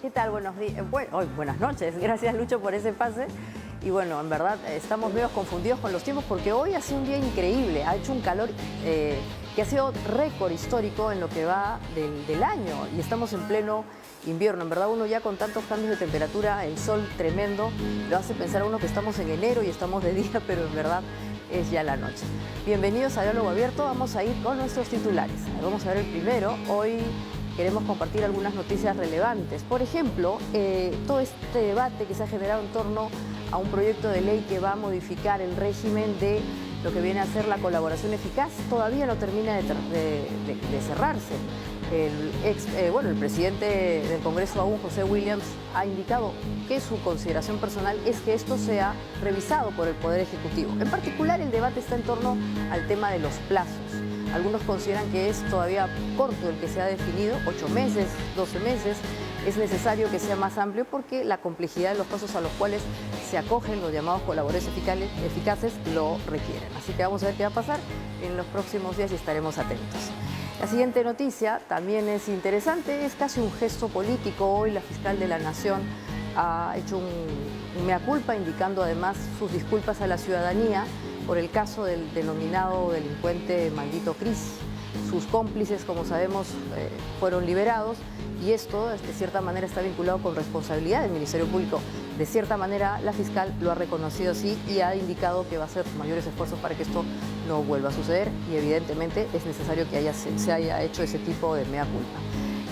¿Qué tal? Buenos días. Buenas noches. Gracias, Lucho, por ese pase. Y bueno, en verdad estamos medio confundidos con los tiempos porque hoy ha sido un día increíble. Ha hecho un calor que ha sido récord histórico en lo que va del año. Y estamos en pleno invierno. En verdad, uno ya con tantos cambios de temperatura, el sol tremendo, lo hace pensar a uno que estamos en enero y estamos de día, pero en verdad es ya la noche. Bienvenidos a Diálogo Abierto. Vamos a ir con nuestros titulares. Vamos a ver el primero. Hoy queremos compartir algunas noticias relevantes. Por ejemplo, todo este debate que se ha generado en torno a un proyecto de ley que va a modificar el régimen de lo que viene a ser la colaboración eficaz, todavía no termina de cerrarse. El presidente del Congreso aún, José Williams, ha indicado que su consideración personal es que esto sea revisado por el Poder Ejecutivo. En particular, el debate está en torno al tema de los plazos. Algunos consideran que es todavía corto el que se ha definido, 8 meses, 12 meses. Es necesario que sea más amplio porque la complejidad de los casos a los cuales se acogen los llamados colaboradores eficaces lo requieren. Así que vamos a ver qué va a pasar en los próximos días y estaremos atentos. La siguiente noticia también es interesante, es casi un gesto político. Hoy la fiscal de la Nación ha hecho un mea culpa, indicando además sus disculpas a la ciudadanía por el caso del denominado delincuente Maldito Cris. Sus cómplices, como sabemos, fueron liberados y esto, de cierta manera, está vinculado con responsabilidad del Ministerio Público. De cierta manera, la fiscal lo ha reconocido así y ha indicado que va a hacer mayores esfuerzos para que esto no vuelva a suceder y, evidentemente, es necesario que se haya hecho ese tipo de mea culpa.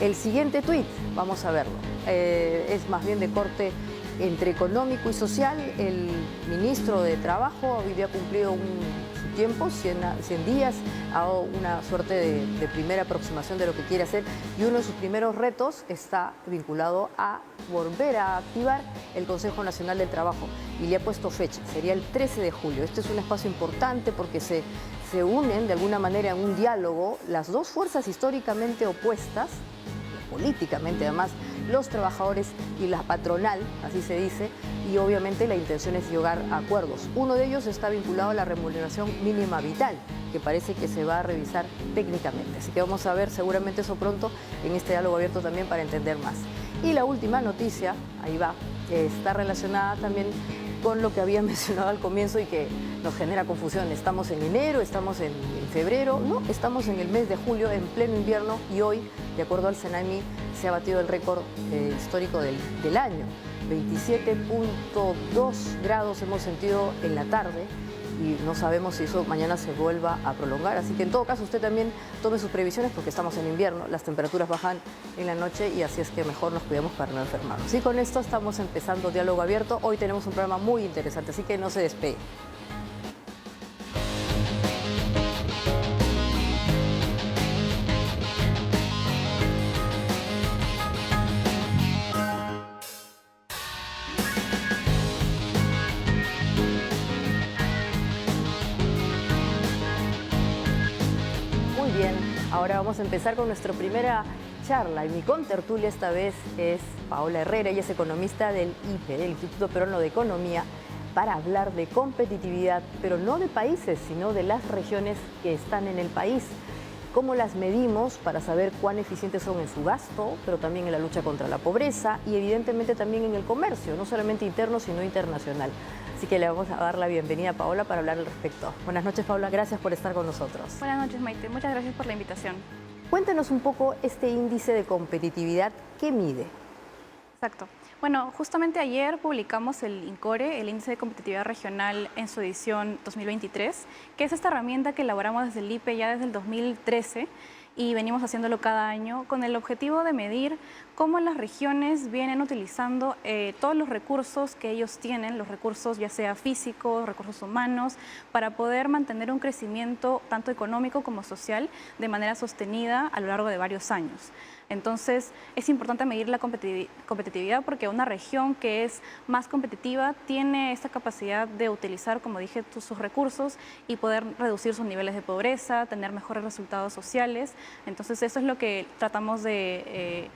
El siguiente tuit, vamos a verlo, es más bien de corte entre económico y social. El ministro de Trabajo hoy día ha cumplido su tiempo, 100 días, ha dado una suerte de primera aproximación de lo que quiere hacer y uno de sus primeros retos está vinculado a volver a activar el Consejo Nacional del Trabajo y le ha puesto fecha, sería el 13 de julio. Este es un espacio importante porque se unen de alguna manera en un diálogo las dos fuerzas históricamente opuestas, políticamente además, los trabajadores y la patronal, así se dice, y obviamente la intención es llegar a acuerdos. Uno de ellos está vinculado a la remuneración mínima vital, que parece que se va a revisar técnicamente. Así que vamos a ver seguramente eso pronto en este diálogo abierto también para entender más. Y la última noticia, ahí va, está relacionada también con lo que había mencionado al comienzo y que nos genera confusión. Estamos en enero, estamos en febrero, no, estamos en el mes de julio, en pleno invierno, y hoy, de acuerdo al CENAMI, se ha batido el récord histórico del año. 27.2 grados hemos sentido en la tarde y no sabemos si eso mañana se vuelva a prolongar. Así que en todo caso usted también tome sus previsiones porque estamos en invierno, las temperaturas bajan en la noche y así es que mejor nos cuidemos para no enfermarnos. Y con esto estamos empezando Diálogo Abierto. Hoy tenemos un programa muy interesante, así que no se despegue. Ahora vamos a empezar con nuestra primera charla y mi contertulia esta vez es Paola Herrera. Ella es economista del IPE, del Instituto Peruano de Economía, para hablar de competitividad, pero no de países, sino de las regiones que están en el país. Cómo las medimos para saber cuán eficientes son en su gasto, pero también en la lucha contra la pobreza y evidentemente también en el comercio, no solamente interno, sino internacional. Así que le vamos a dar la bienvenida a Paola para hablar al respecto. Buenas noches, Paola, gracias por estar con nosotros. Buenas noches, Maite, muchas gracias por la invitación. Cuéntanos un poco este índice de competitividad, ¿qué mide? Exacto. Bueno, justamente ayer publicamos el INCORE, el Índice de Competitividad Regional, en su edición 2023, que es esta herramienta que elaboramos desde el IPE ya desde el 2013 y venimos haciéndolo cada año con el objetivo de medir cómo las regiones vienen utilizando todos los recursos que ellos tienen, los recursos ya sea físicos, recursos humanos, para poder mantener un crecimiento tanto económico como social de manera sostenida a lo largo de varios años. Entonces, es importante medir la competitividad porque una región que es más competitiva tiene esta capacidad de utilizar, como dije, sus recursos y poder reducir sus niveles de pobreza, tener mejores resultados sociales. Entonces, eso es lo que tratamos de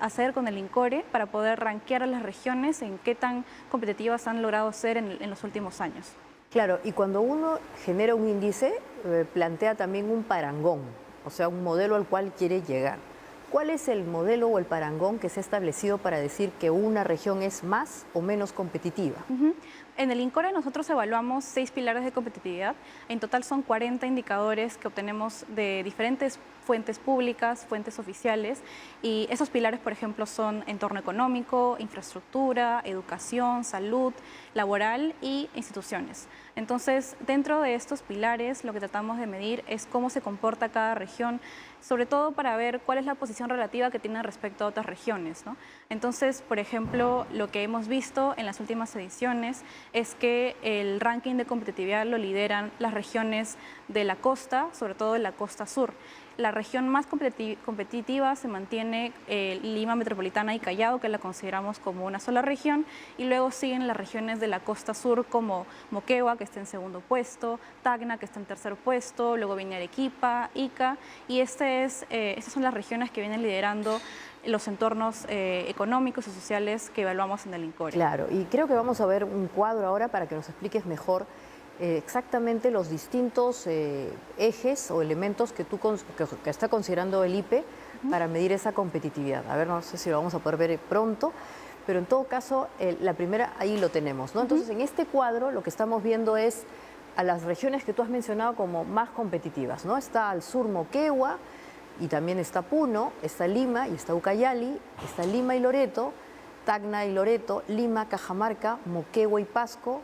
hacer con el INCORE para poder rankear a las regiones en qué tan competitivas han logrado ser en los últimos años. Claro, y cuando uno genera un índice, plantea también un parangón, o sea, un modelo al cual quiere llegar. ¿cuál es el modelo o el parangón que se ha establecido para decir que una región es más o menos competitiva? En el INCORE nosotros evaluamos 6 pilares de competitividad. En total son 40 indicadores que obtenemos de diferentes fuentes públicas, fuentes oficiales, y esos pilares, por ejemplo, son entorno económico, infraestructura, educación, salud, laboral y instituciones. Entonces, dentro de estos pilares, lo que tratamos de medir es cómo se comporta cada región, sobre todo para ver cuál es la posición relativa que tiene respecto a otras regiones, ¿no? Entonces, por ejemplo, lo que hemos visto en las últimas ediciones es que el ranking de competitividad lo lideran las regiones de la costa, sobre todo de la costa sur. La región más competitiva se mantiene Lima Metropolitana y Callao, que la consideramos como una sola región, y luego siguen las regiones de la costa sur como Moquegua, que está en segundo puesto, Tacna, que está en tercer puesto, luego viene Arequipa, Ica, y estas son las regiones que vienen liderando los entornos económicos y sociales que evaluamos en el INCORE. Claro, y creo que vamos a ver un cuadro ahora para que nos expliques mejor exactamente los distintos ejes o elementos que está considerando el IPE para medir esa competitividad. A ver, no sé si lo vamos a poder ver pronto, pero en todo caso, la primera ahí lo tenemos, ¿no? Entonces, en este cuadro lo que estamos viendo es a las regiones que tú has mencionado como más competitivas, ¿no? Está al sur Moquegua, y también está Puno, está Lima y está Ucayali, está Lima y Loreto, Tacna y Loreto, Lima, Cajamarca, Moquegua y Pasco,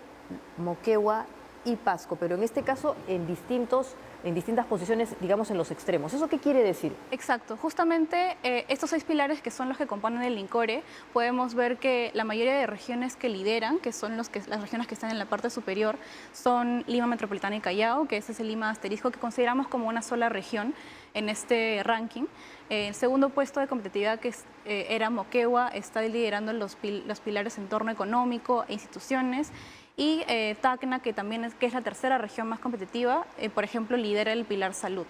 Moquegua y Pasco, pero en este caso en distintas posiciones, digamos, en los extremos. ¿Eso qué quiere decir? Exacto. Justamente estos 6 pilares que son los que componen el INCORE, podemos ver que la mayoría de regiones que lideran, que son las regiones que están en la parte superior, son Lima Metropolitana y Callao, que ese es el Lima asterisco que consideramos como una sola región en este ranking. El segundo puesto de competitividad, que era Moquegua, está liderando los pilares entorno económico e instituciones. Y Tacna, que es la tercera región más competitiva, por ejemplo, lidera el pilar salud.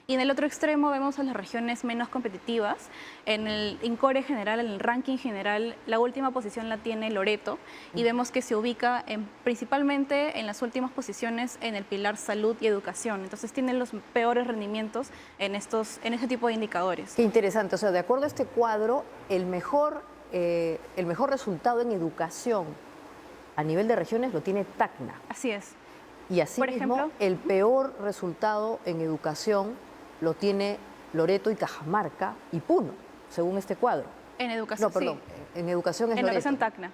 Y en el otro extremo vemos a las regiones menos competitivas. En el INCORE general, en el ranking general, la última posición la tiene Loreto y vemos que se ubica principalmente en las últimas posiciones en el pilar salud y educación. Entonces tiene los peores rendimientos en este tipo de indicadores. Qué interesante. O sea, de acuerdo a este cuadro, el mejor resultado en educación a nivel de regiones lo tiene Tacna. Así es. Y asimismo, el peor resultado en educación lo tiene Loreto y Cajamarca y Puno, según este cuadro. En educación, no, perdón, sí. En educación es en Loreto. En educación Tacna.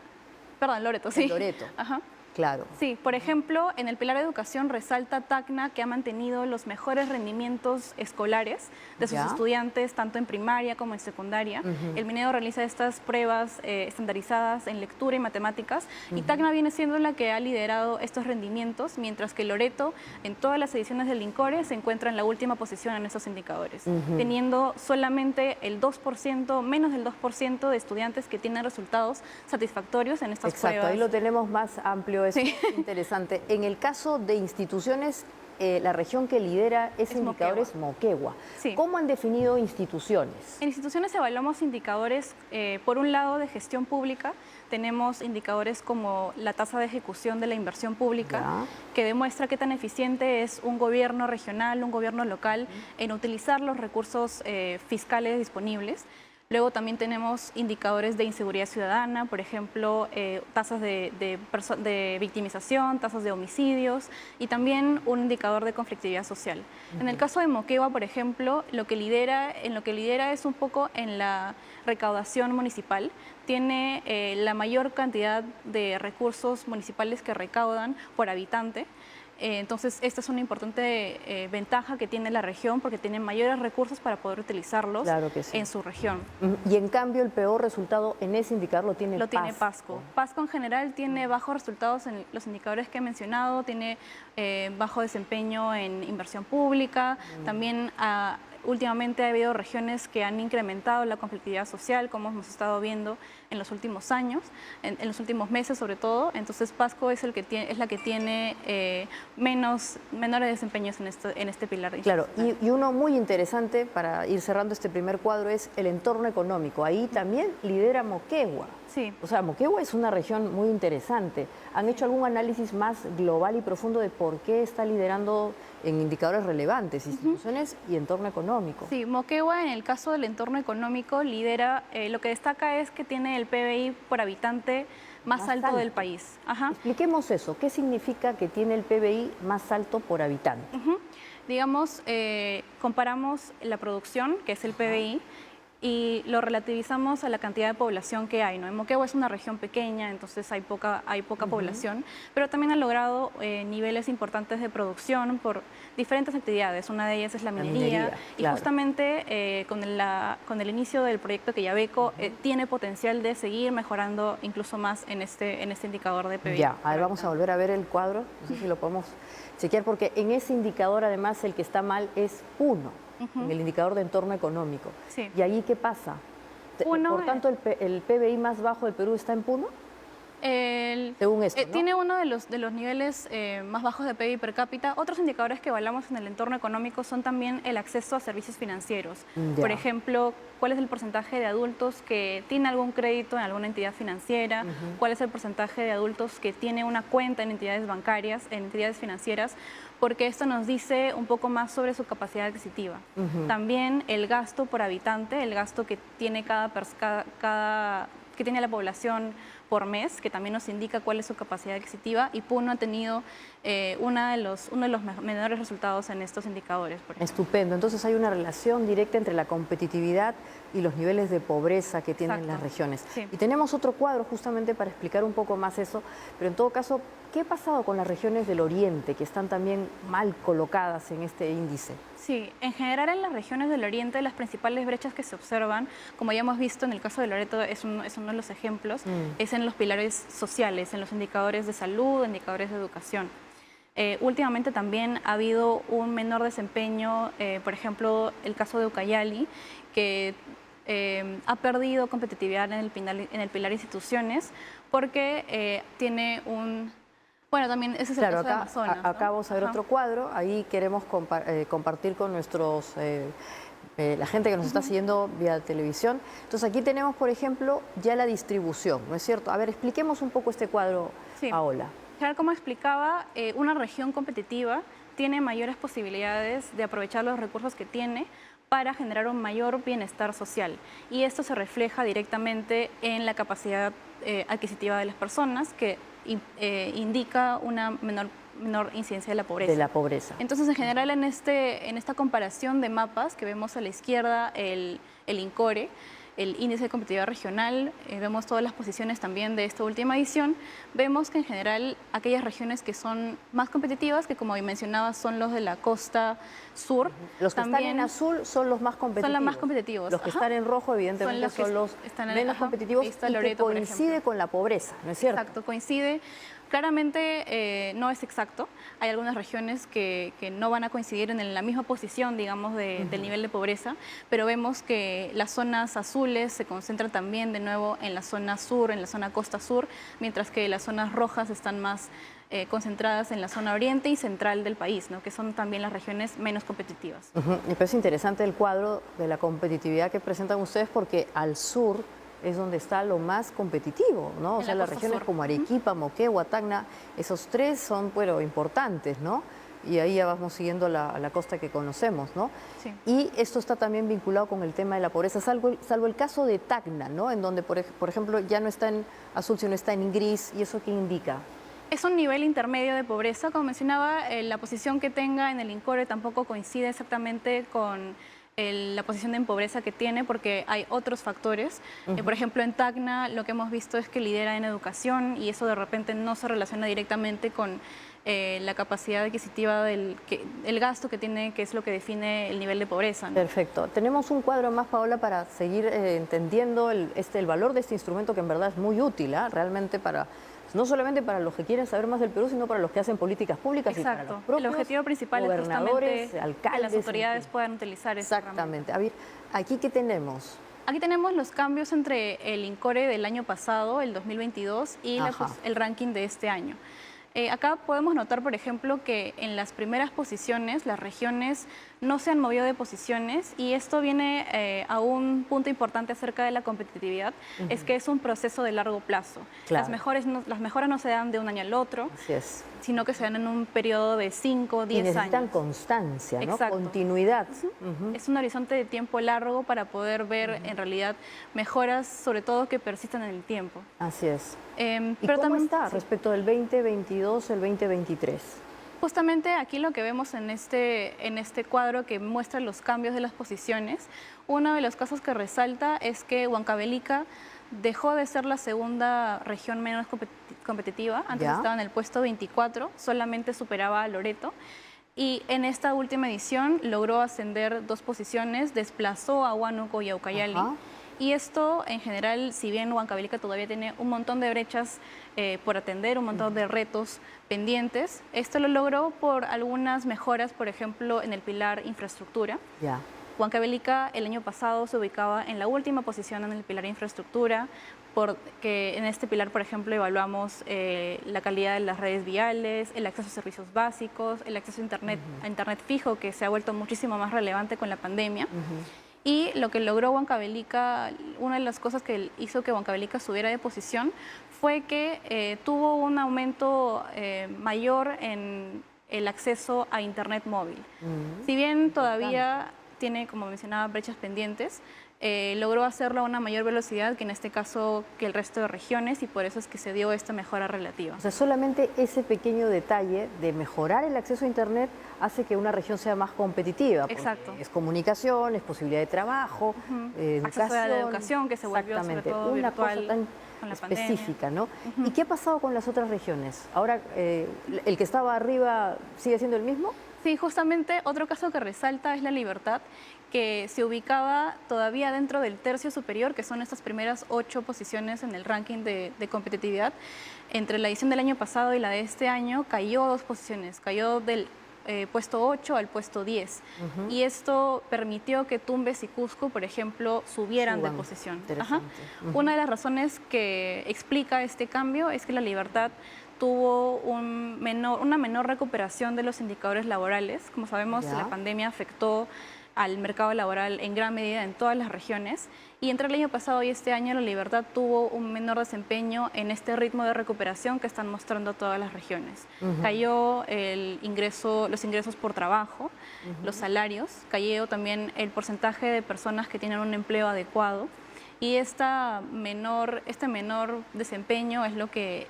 Perdón, Loreto, sí. En Loreto. Ajá. Claro. Sí, por ejemplo, en el pilar de educación resalta Tacna, que ha mantenido los mejores rendimientos escolares de sus estudiantes, tanto en primaria como en secundaria. El Minedo realiza estas pruebas estandarizadas en lectura y matemáticas, y Tacna viene siendo la que ha liderado estos rendimientos, mientras que Loreto, en todas las ediciones del INCORE, se encuentra en la última posición en estos indicadores, teniendo solamente el 2%, menos del 2% de estudiantes que tienen resultados satisfactorios en estas pruebas. Exacto, ahí lo tenemos más amplio. Es sí. interesante. En el caso de instituciones, la región que lidera ese indicador es Moquegua. Sí. ¿Cómo han definido instituciones? En instituciones evaluamos indicadores, por un lado, de gestión pública. Tenemos indicadores como la tasa de ejecución de la inversión pública, que demuestra qué tan eficiente es un gobierno regional, un gobierno local, en utilizar los recursos fiscales disponibles. Luego también tenemos indicadores de inseguridad ciudadana, por ejemplo, tasas de victimización, tasas de homicidios y también un indicador de conflictividad social. En el caso de Moquegua, por ejemplo, en lo que lidera es un poco en la recaudación municipal. Tiene la mayor cantidad de recursos municipales que recaudan por habitante. Entonces, esta es una importante ventaja que tiene la región porque tiene mayores recursos para poder utilizarlos en su región. Y en cambio, el peor resultado en ese indicador lo tiene Pasco. Pasco en general tiene bajos resultados en los indicadores que he mencionado, tiene bajo desempeño en inversión pública, también últimamente ha habido regiones que han incrementado la conflictividad social, como hemos estado viendo en los últimos años, en los últimos meses sobre todo. Entonces Pasco es la que tiene menores desempeños en este pilar. Claro, y uno muy interesante para ir cerrando este primer cuadro es el entorno económico. Ahí también lidera Moquegua. Sí. O sea, Moquegua es una región muy interesante. ¿Han hecho algún análisis más global y profundo de por qué está liderando en indicadores relevantes, instituciones y entorno económico. Sí, Moquegua en el caso del entorno económico lidera, lo que destaca es que tiene el PBI por habitante más alto del país. Ajá. Expliquemos eso, ¿qué significa que tiene el PBI más alto por habitante? Digamos, comparamos la producción, que es el PBI, y lo relativizamos a la cantidad de población que hay, ¿no? En Moquegua es una región pequeña, entonces hay poca población, pero también ha logrado niveles importantes de producción por diferentes actividades. Una de ellas es la minería, y claro. justamente con el inicio del proyecto Quellaveco tiene potencial de seguir mejorando incluso más en este indicador de PBI. Ya, a ver, vamos a volver a ver el cuadro, no sé si lo podemos chequear, porque en ese indicador además el que está mal es Puno. En el indicador de entorno económico. Sí. ¿Y allí qué pasa? Puno, Por tanto, el PBI más bajo del Perú está en Puno. Según esto, ¿no? Tiene uno de los niveles más bajos de PIB per cápita. Otros indicadores que evaluamos en el entorno económico son también el acceso a servicios financieros. Ya. Por ejemplo, cuál es el porcentaje de adultos que tiene algún crédito en alguna entidad financiera, cuál es el porcentaje de adultos que tiene una cuenta en entidades bancarias, en entidades financieras, porque esto nos dice un poco más sobre su capacidad adquisitiva. También el gasto por habitante, el gasto que tiene que tiene la población por mes, que también nos indica cuál es su capacidad adquisitiva, y Puno ha tenido uno de los menores resultados en estos indicadores. Estupendo, entonces hay una relación directa entre la competitividad y los niveles de pobreza que tienen las regiones. Sí. Y tenemos otro cuadro justamente para explicar un poco más eso, pero en todo caso, ¿qué ha pasado con las regiones del oriente que están también mal colocadas en este índice? Sí, en general en las regiones del oriente las principales brechas que se observan, como ya hemos visto en el caso de Loreto, es uno de los ejemplos, es en los pilares sociales, en los indicadores de salud, indicadores de educación. Últimamente también ha habido un menor desempeño, por ejemplo, el caso de Ucayali, que ha perdido competitividad en el pilar instituciones porque tiene un... Bueno, también ese es el caso de Amazonas, ¿no? Acá vamos a ver otro cuadro, ahí queremos compartir con nuestros... la gente que nos está siguiendo vía televisión. Entonces aquí tenemos, por ejemplo, ya la distribución, ¿no es cierto? A ver, expliquemos un poco este cuadro, sí. Paola. Claro, como explicaba, una región competitiva tiene mayores posibilidades de aprovechar los recursos que tiene para generar un mayor bienestar social. Y esto se refleja directamente en la capacidad adquisitiva de las personas, que indica una menor incidencia de la pobreza. De la pobreza. Entonces, en general, en esta comparación de mapas que vemos a la izquierda, el INCORE, el índice de competitividad regional, vemos todas las posiciones también de esta última edición, vemos que en general aquellas regiones que son más competitivas, que como mencionaba son los de la costa sur. Los que están en azul son los más competitivos. Son los más competitivos. Los que están en rojo evidentemente son los menos competitivos y que coincide con la pobreza, ¿no es cierto? Exacto, coincide. Claramente no es exacto. Hay algunas regiones que no van a coincidir en la misma posición, digamos, del nivel de pobreza, pero vemos que las zonas azules se concentran también de nuevo en la zona sur, en la zona costa sur, mientras que las zonas rojas están más concentradas en la zona oriente y central del país, ¿no? Que son también las regiones menos competitivas. Me parece interesante el cuadro de la competitividad que presentan ustedes porque al sur es donde está lo más competitivo, ¿no? O sea, las regiones como Arequipa, Moquegua, Tacna, esos tres son, bueno, importantes, ¿no? Y ahí ya vamos siguiendo la costa que conocemos, ¿no? Sí. Y esto está también vinculado con el tema de la pobreza, salvo el caso de Tacna, ¿no? En donde, por ejemplo, ya no está en azul, sino está en gris. ¿Y eso qué indica? Es un nivel intermedio de pobreza. Como mencionaba, la posición que tenga en el INCORE tampoco coincide exactamente con la posición en pobreza que tiene, porque hay otros factores. Por ejemplo, en Tacna lo que hemos visto es que lidera en educación y eso de repente no se relaciona directamente con la capacidad adquisitiva el gasto que tiene, que es lo que define el nivel de pobreza, ¿no? Perfecto. Tenemos un cuadro más, Paola, para seguir entendiendo el valor de este instrumento que en verdad es muy útil, realmente no solamente para los que quieren saber más del Perú, sino para los que hacen políticas públicas. Exacto. Y para los propios el objetivo principal gobernadores, es justamente alcaldes, que las autoridades puedan utilizar esta Exactamente. A ver, ¿aquí qué tenemos? Aquí tenemos los cambios entre el INCORE del año pasado, el 2022, y el ranking de este año. Acá podemos notar, por ejemplo, que en las primeras posiciones las regiones no se han movido de posiciones, y esto viene a un punto importante acerca de la competitividad, es que es un proceso de largo plazo. Claro. Las mejoras no se dan de un año al otro, Así es. sino que se dan en un periodo de 5, 10 Y necesitan años. constancia, ¿no? Exacto. Continuidad. Es un horizonte de tiempo largo para poder ver en realidad mejoras, sobre todo que persistan en el tiempo. Así es. ¿Y Pero cómo también, está sí. respecto del 2022, el 2023? Justamente aquí lo que vemos en este cuadro que muestra los cambios de las posiciones, uno de los casos que resalta es que Huancavelica dejó de ser la segunda región menos competitiva. Antes ¿Ya? estaba en el puesto 24, solamente superaba a Loreto. Y en esta última edición logró ascender 2 posiciones, desplazó a Huánuco y a Ucayali. Ajá. Y esto, en general, si bien Huancavelica todavía tiene un montón de brechas por atender, un montón de retos pendientes, esto lo logró por algunas mejoras, por ejemplo, en el pilar infraestructura. Ya. Huancavelica el año pasado se ubicaba en la última posición en el pilar infraestructura, porque en este pilar, por ejemplo, evaluamos la calidad de las redes viales, el acceso a servicios básicos, el acceso a internet fijo, que se ha vuelto muchísimo más relevante con la pandemia. Y lo que logró Huancavelica, una de las cosas que hizo que Huancavelica subiera de posición fue que tuvo un aumento mayor en el acceso a internet móvil. Si bien todavía tiene, como mencionaba, brechas pendientes, logró hacerlo a una mayor velocidad que en este caso que el resto de regiones, y por eso es que se dio esta mejora relativa. O sea, solamente ese pequeño detalle de mejorar el acceso a Internet hace que una región sea más competitiva. Exacto. Es comunicación, es posibilidad de trabajo, educación. Acceso a la educación, que se volvió sobre todo una virtual cosa tan con la específica, pandemia. ¿no? ¿Y qué ha pasado con las otras regiones? Ahora, ¿el que estaba arriba sigue siendo el mismo? Sí, justamente otro caso que resalta es La Libertad, que se ubicaba todavía dentro del tercio superior, que son estas primeras 8 posiciones en el ranking de competitividad. Entre la edición del año pasado y la de este año cayó 2 posiciones, cayó del puesto 8 al puesto 10. Y esto permitió que Tumbes y Cusco, por ejemplo, subieran de posición. Una de las razones que explica este cambio es que La Libertad tuvo una menor recuperación de los indicadores laborales. Como sabemos, la pandemia afectó al mercado laboral en gran medida en todas las regiones, y entre el año pasado y este año La Libertad tuvo un menor desempeño en este ritmo de recuperación que están mostrando todas las regiones. Cayó los ingresos por trabajo, los salarios, cayó también el porcentaje de personas que tienen un empleo adecuado, y este menor desempeño es lo que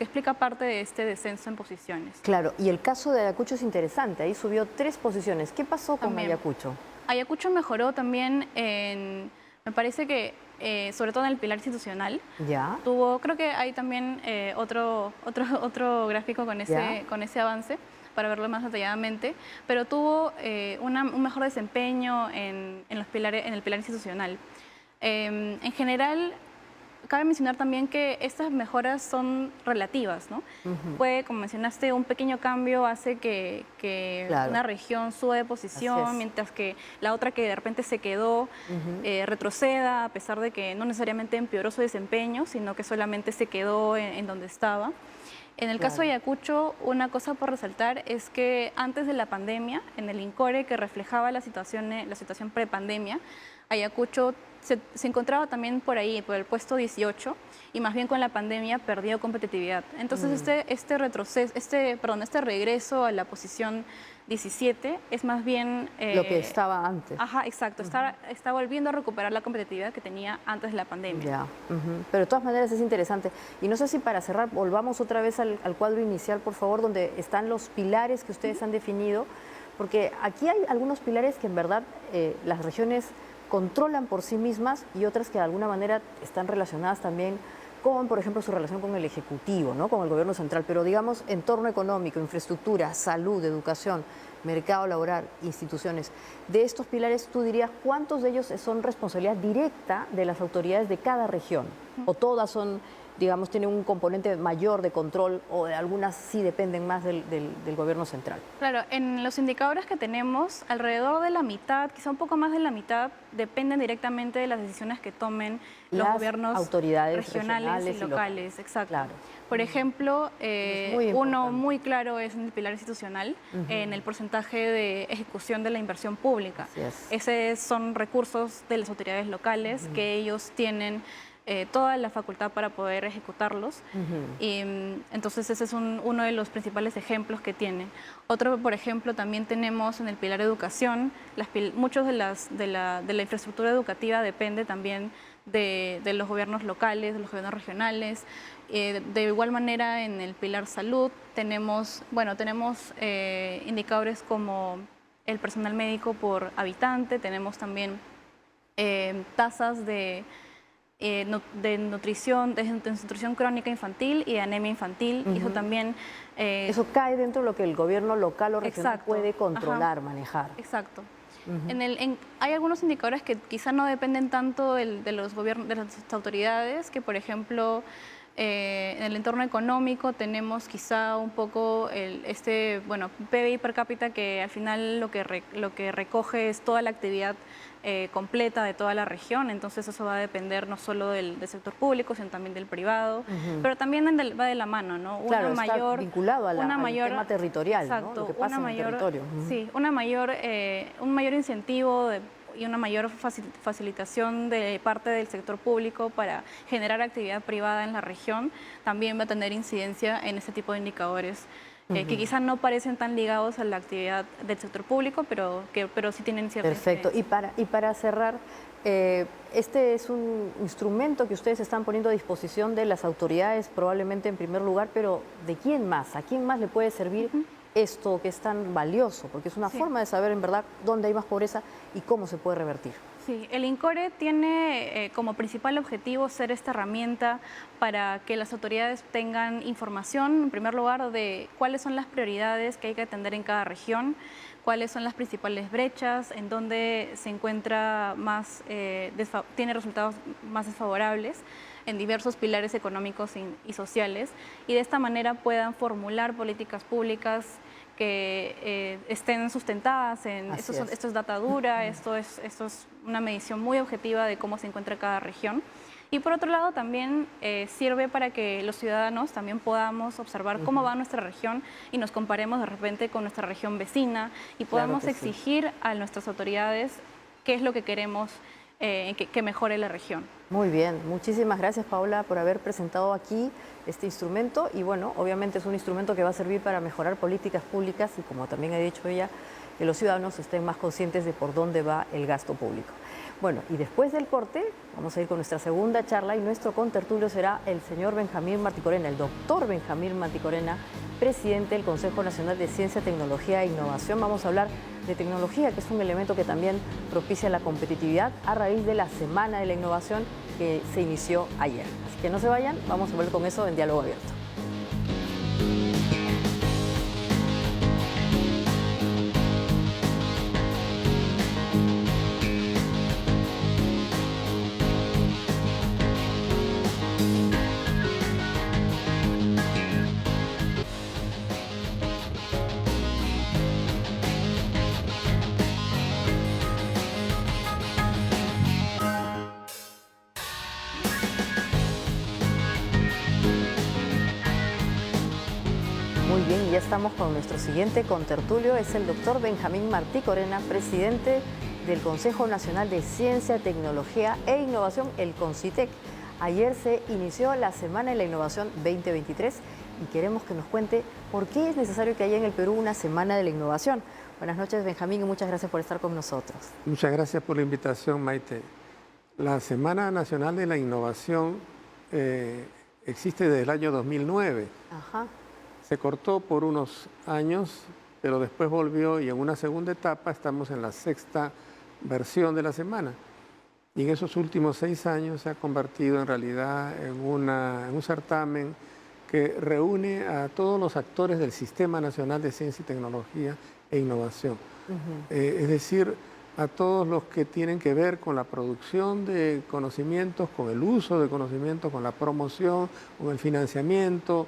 explica parte de este descenso en posiciones. Claro, y el caso de Ayacucho es interesante, ahí subió 3 posiciones. ¿Qué pasó con Ayacucho? Ayacucho mejoró también me parece que sobre todo en el pilar institucional. Ya. Creo que hay también otro gráfico con ese avance para verlo más detalladamente, pero tuvo un mejor desempeño en el pilar institucional. En general, cabe mencionar también que estas mejoras son relativas, ¿no? Puede, como mencionaste, un pequeño cambio hace que una región suba de posición, mientras que la otra que de repente se quedó retroceda, a pesar de que no necesariamente empeoró su desempeño, sino que solamente se quedó en donde estaba. En el caso de Ayacucho, una cosa por resaltar es que antes de la pandemia, en el INCORE que reflejaba la situación prepandemia, Ayacucho se encontraba también por ahí, por el puesto 18, y más bien con la pandemia perdió competitividad. Entonces este regreso a la posición 17 es más bien... lo que estaba antes. Ajá, exacto. Está volviendo a recuperar la competitividad que tenía antes de la pandemia. Ya. Pero de todas maneras es interesante. Y no sé si para cerrar, volvamos otra vez al cuadro inicial, por favor, donde están los pilares que ustedes han definido, porque aquí hay algunos pilares que en verdad las regiones controlan por sí mismas y otras que de alguna manera están relacionadas también con, por ejemplo, su relación con el Ejecutivo, ¿no? Con el Gobierno central, pero digamos, entorno económico, infraestructura, salud, educación, mercado laboral, instituciones. De estos pilares, tú dirías, ¿cuántos de ellos son responsabilidad directa de las autoridades de cada región? ¿O todas son digamos, tienen un componente mayor de control o de algunas sí dependen más del gobierno central? Claro, en los indicadores que tenemos, alrededor de la mitad, quizá un poco más de la mitad, dependen directamente de las decisiones que tomen los Las gobiernos autoridades regionales y locales. Exacto. Claro. Por ejemplo, muy uno importante. muy claro es en el pilar institucional, en el porcentaje de ejecución de la inversión pública. Así es. Esos son recursos de las autoridades locales que ellos tienen toda la facultad para poder ejecutarlos. Y, entonces ese es uno de los principales ejemplos que tiene. Otro, por ejemplo, también tenemos en el pilar educación, muchos de la infraestructura educativa depende también de los gobiernos locales, de los gobiernos regionales. De igual manera en el pilar salud tenemos indicadores como el personal médico por habitante, tenemos también tasas de nutrición, de desnutrición crónica infantil y de anemia infantil. Y eso también... eso cae dentro de lo que el gobierno local o regional exacto, puede controlar, manejar. Exacto. Hay algunos indicadores que quizá no dependen tanto de los gobiernos, de las autoridades, que por ejemplo en el entorno económico tenemos quizá un poco PBI per cápita, que al final lo que recoge es toda la actividad completa de toda la región. Entonces eso va a depender no solo del sector público, sino también del privado, pero también va de la mano, ¿no? Claro, está vinculado al tema territorial, exacto, ¿no? Lo que pasa en el territorio. Sí, un mayor incentivo y una mayor facilitación de parte del sector público para generar actividad privada en la región también va a tener incidencia en este tipo de indicadores. Que quizás no parecen tan ligados a la actividad del sector público, pero sí tienen cierta Perfecto. Y para cerrar, este es un instrumento que ustedes están poniendo a disposición de las autoridades, probablemente en primer lugar, pero ¿de quién más? ¿A quién más le puede servir esto que es tan valioso? Porque es una forma de saber en verdad dónde hay más pobreza y cómo se puede revertir. Sí, el INCORE tiene como principal objetivo ser esta herramienta para que las autoridades tengan información, en primer lugar, de cuáles son las prioridades que hay que atender en cada región, cuáles son las principales brechas, en dónde se encuentra tiene resultados más desfavorables en diversos pilares económicos y sociales, y de esta manera puedan formular políticas públicas que estén sustentadas en esto es data dura, esto es una medición muy objetiva de cómo se encuentra cada región. Y por otro lado también sirve para que los ciudadanos también podamos observar cómo va nuestra región y nos comparemos de repente con nuestra región vecina y podamos exigir a nuestras autoridades qué es lo que queremos que mejore la región. Muy bien, muchísimas gracias Paola por haber presentado aquí este instrumento y bueno, obviamente es un instrumento que va a servir para mejorar políticas públicas y como también ha dicho ella, que los ciudadanos estén más conscientes de por dónde va el gasto público. Bueno, y después del corte vamos a ir con nuestra segunda charla y nuestro contertulio será el señor Benjamín Marticorena, el doctor Benjamín Marticorena, presidente del Consejo Nacional de Ciencia, Tecnología e Innovación. Vamos a hablar de tecnología, que es un elemento que también propicia la competitividad a raíz de la Semana de la Innovación que se inició ayer. Así que no se vayan, vamos a volver con eso en Diálogo Abierto. Muy bien, y ya estamos con nuestro siguiente contertulio, es el doctor Benjamín Marticorena, presidente del Consejo Nacional de Ciencia, Tecnología e Innovación, el CONCITEC. Ayer se inició la Semana de la Innovación 2023 y queremos que nos cuente por qué es necesario que haya en el Perú una Semana de la Innovación. Buenas noches, Benjamín, y muchas gracias por estar con nosotros. Muchas gracias por la invitación, Maite. La Semana Nacional de la Innovación existe desde el año 2009. Ajá. Se cortó por unos años, pero después volvió y en una segunda etapa estamos en la sexta versión de la semana. Y en esos últimos 6 años se ha convertido en realidad en un certamen que reúne a todos los actores del Sistema Nacional de Ciencia y Tecnología e Innovación. Es decir, a todos los que tienen que ver con la producción de conocimientos, con el uso de conocimientos, con la promoción, con el financiamiento,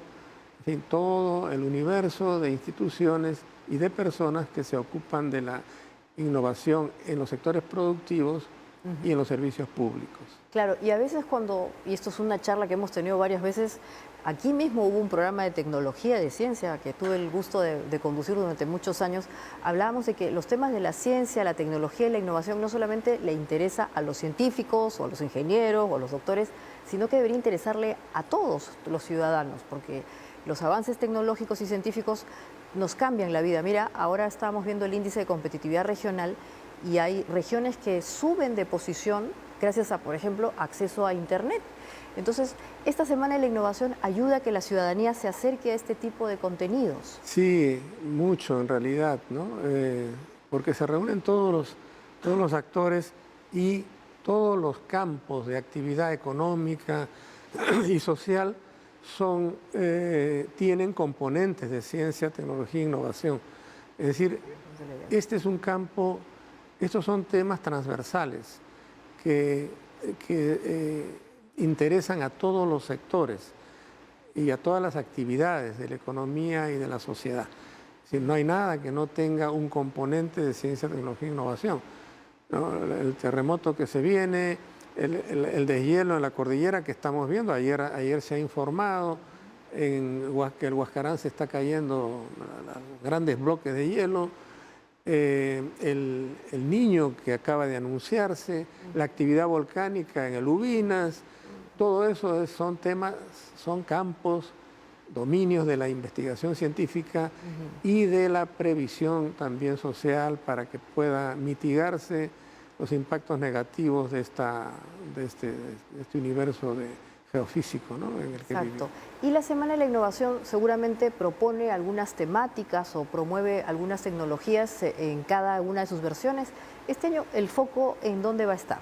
en fin, todo el universo de instituciones y de personas que se ocupan de la innovación en los sectores productivos y en los servicios públicos. Claro, y a veces cuando, y esto es una charla que hemos tenido varias veces, aquí mismo hubo un programa de tecnología, de ciencia, que tuve el gusto de conducir durante muchos años. Hablábamos de que los temas de la ciencia, la tecnología y la innovación no solamente le interesa a los científicos o a los ingenieros o a los doctores, sino que debería interesarle a todos los ciudadanos, porque los avances tecnológicos y científicos nos cambian la vida. Mira, ahora estamos viendo el índice de competitividad regional y hay regiones que suben de posición gracias a, por ejemplo, acceso a Internet. Entonces, esta Semana de la Innovación ayuda a que la ciudadanía se acerque a este tipo de contenidos. Sí, mucho en realidad, ¿no? Porque se reúnen todos los actores y todos los campos de actividad económica y social tienen componentes de ciencia, tecnología e innovación. Es decir, este es un campo, estos son temas transversales que interesan a todos los sectores y a todas las actividades de la economía y de la sociedad. Es decir, no hay nada que no tenga un componente de ciencia, tecnología e innovación, ¿no? El terremoto que se viene, el deshielo en la cordillera que estamos viendo, ayer se ha informado que el Huascarán se está cayendo grandes bloques de hielo, el Niño que acaba de anunciarse, la actividad volcánica en el Ubinas, todo eso son temas, son campos, dominios de la investigación científica y de la previsión también social para que pueda mitigarse los impactos negativos de este universo geofísico, ¿no? En el que Exacto. vivimos. Y la Semana de la Innovación seguramente propone algunas temáticas o promueve algunas tecnologías en cada una de sus versiones. Este año, ¿el foco en dónde va a estar?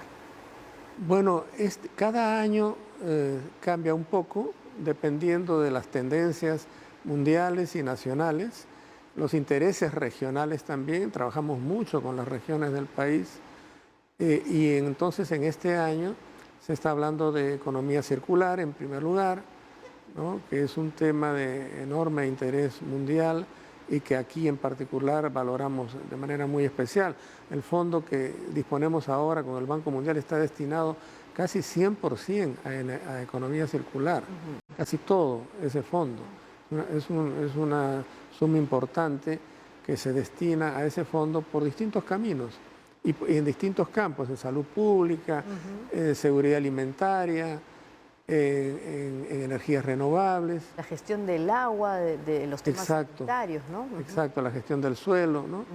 Bueno, cada año cambia un poco dependiendo de las tendencias mundiales y nacionales, los intereses regionales también, trabajamos mucho con las regiones del país y entonces en este año se está hablando de economía circular en primer lugar, ¿no? Que es un tema de enorme interés mundial y que aquí en particular valoramos de manera muy especial. El fondo que disponemos ahora con el Banco Mundial está destinado casi 100% a economía circular, casi todo ese fondo. Es una suma importante que se destina a ese fondo por distintos caminos y en distintos campos, en salud pública, en seguridad alimentaria, en energías renovables. La gestión del agua, de los temas sanitarios, ¿no? Exacto, la gestión del suelo, ¿no?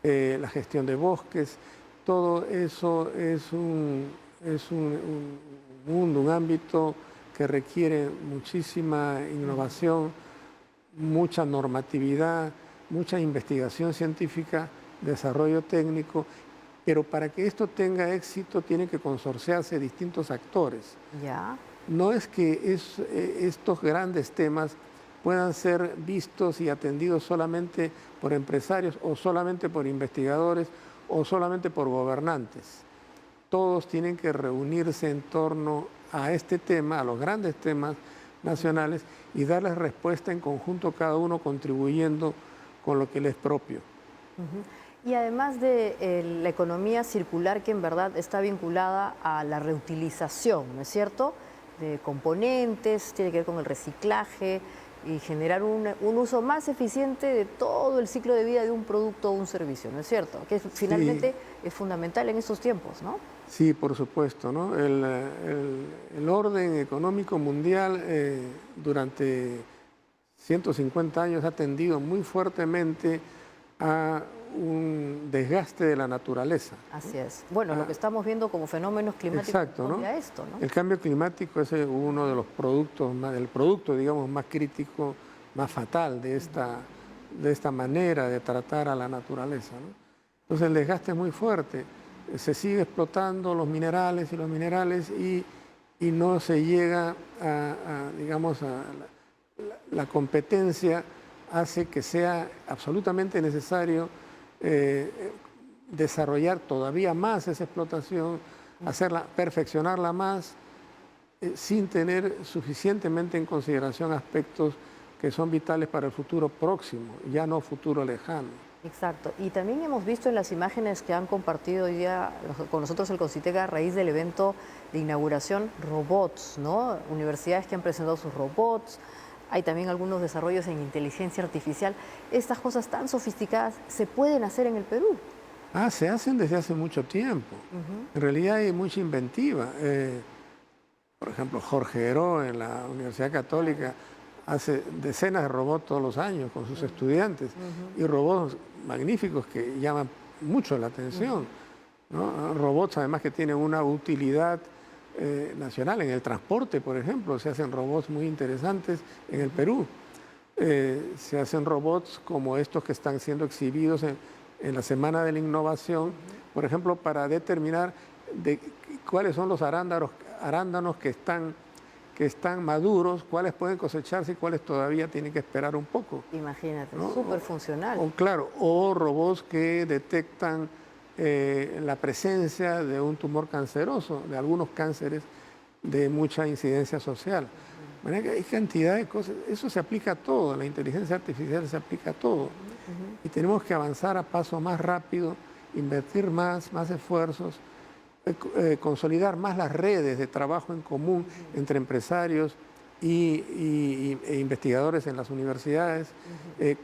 La gestión de bosques, todo eso es un mundo, un ámbito que requiere muchísima innovación, mucha normatividad, mucha investigación científica, desarrollo técnico, pero para que esto tenga éxito tienen que consorciarse distintos actores. Ya. No es que estos grandes temas puedan ser vistos y atendidos solamente por empresarios o solamente por investigadores o solamente por gobernantes. Todos tienen que reunirse en torno a este tema, a los grandes temas nacionales y darles respuesta en conjunto, cada uno contribuyendo con lo que les es propio. Y además de la economía circular que en verdad está vinculada a la reutilización, ¿no es cierto?, de componentes, tiene que ver con el reciclaje y generar un uso más eficiente de todo el ciclo de vida de un producto o un servicio, ¿no es cierto? Que finalmente es fundamental en estos tiempos, ¿no? Sí, por supuesto, ¿no? El orden económico mundial durante 150 años ha tendido muy fuertemente a un desgaste de la naturaleza. Así es. Bueno, lo que estamos viendo como fenómenos climáticos responde a esto, ¿no? El cambio climático es uno de los productos, el producto, digamos, más crítico, más fatal de esta manera de tratar a la naturaleza, ¿no? Entonces el desgaste es muy fuerte. Se sigue explotando los minerales y no se llega digamos, a la competencia hace que sea absolutamente necesario desarrollar todavía más esa explotación, hacerla, perfeccionarla más, sin tener suficientemente en consideración aspectos que son vitales para el futuro próximo, ya no futuro lejano. Exacto. Y también hemos visto en las imágenes que han compartido hoy día con nosotros el CONCITEC a raíz del evento de inauguración, robots, ¿no? Universidades que han presentado sus robots. Hay también algunos desarrollos en inteligencia artificial. Estas cosas tan sofisticadas se pueden hacer en el Perú. Se hacen desde hace mucho tiempo. En realidad hay mucha inventiva. Por ejemplo, Jorge Heró en la Universidad Católica hace decenas de robots todos los años con sus estudiantes y robots magníficos que llaman mucho la atención, ¿no? Robots además que tienen una utilidad nacional. En el transporte, por ejemplo, se hacen robots muy interesantes en el Perú. Se hacen robots como estos que están siendo exhibidos en la Semana de la Innovación, por ejemplo, para determinar cuáles son los arándanos que están maduros, cuáles pueden cosecharse y cuáles todavía tienen que esperar un poco. Imagínate, ¿no? Súper funcional. O robots que detectan la presencia de un tumor canceroso, de algunos cánceres de mucha incidencia social. De manera que hay cantidad de cosas, eso se aplica a todo, la inteligencia artificial se aplica a todo. Y tenemos que avanzar a paso más rápido, invertir más esfuerzos, consolidar más las redes de trabajo en común entre empresarios e investigadores en las universidades,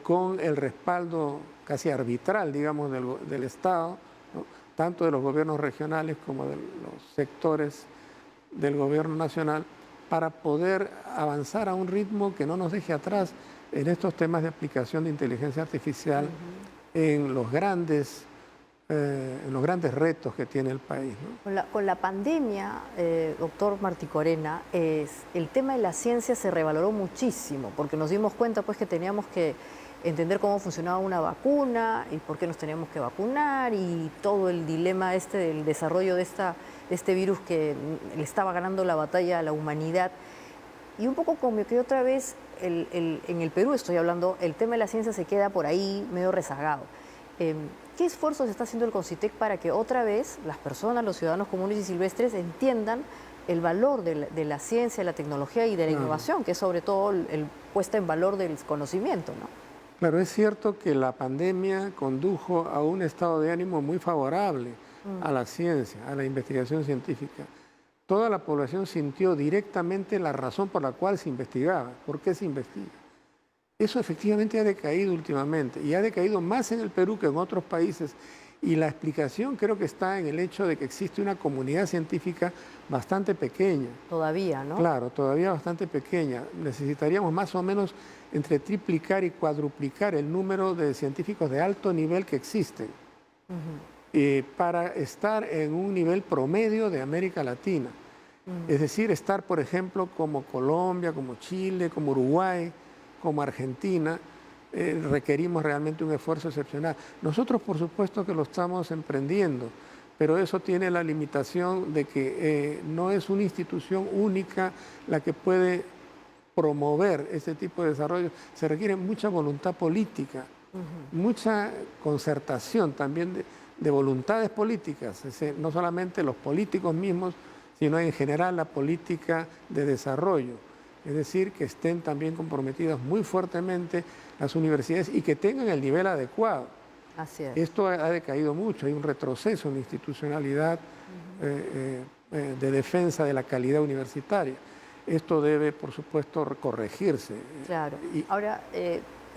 con el respaldo casi arbitral, digamos, del Estado, ¿no? Tanto de los gobiernos regionales como de los sectores del gobierno nacional, para poder avanzar a un ritmo que no nos deje atrás en estos temas de aplicación de inteligencia artificial en los grandes retos que tiene el país, ¿no? Con la pandemia, doctor Martí Corena, el tema de la ciencia se revaloró muchísimo, porque nos dimos cuenta pues, que teníamos que entender cómo funcionaba una vacuna y por qué nos teníamos que vacunar y todo el dilema del desarrollo de este virus que le estaba ganando la batalla a la humanidad. Y un poco como que otra vez en el Perú, estoy hablando, el tema de la ciencia se queda por ahí medio rezagado. ¿Qué esfuerzos está haciendo el CONCITEC para que otra vez las personas, los ciudadanos comunes y silvestres entiendan el valor de la ciencia, de la tecnología y de la innovación, que es sobre todo el puesta en valor del conocimiento, ¿no? Claro, es cierto que la pandemia condujo a un estado de ánimo muy favorable a la ciencia, a la investigación científica. Toda la población sintió directamente la razón por la cual se investigaba, por qué se investiga. Eso efectivamente ha decaído últimamente y ha decaído más en el Perú que en otros países. Y la explicación creo que está en el hecho de que existe una comunidad científica bastante pequeña. Todavía, ¿no? Claro, todavía bastante pequeña. Necesitaríamos más o menos entre triplicar y cuadruplicar el número de científicos de alto nivel que existen para estar en un nivel promedio de América Latina. Es decir, estar, por ejemplo, como Colombia, como Chile, como Uruguay, como Argentina, requerimos realmente un esfuerzo excepcional. Nosotros, por supuesto, que lo estamos emprendiendo, pero eso tiene la limitación de que no es una institución única la que puede promover este tipo de desarrollo. Se requiere mucha voluntad política, mucha concertación también de voluntades políticas, no solamente los políticos mismos, sino en general la política de desarrollo. Es decir, que estén también comprometidas muy fuertemente las universidades y que tengan el nivel adecuado. Así es. Esto ha decaído mucho, hay un retroceso en la institucionalidad de defensa de la calidad universitaria. Esto debe, por supuesto, corregirse. Claro. Ahora,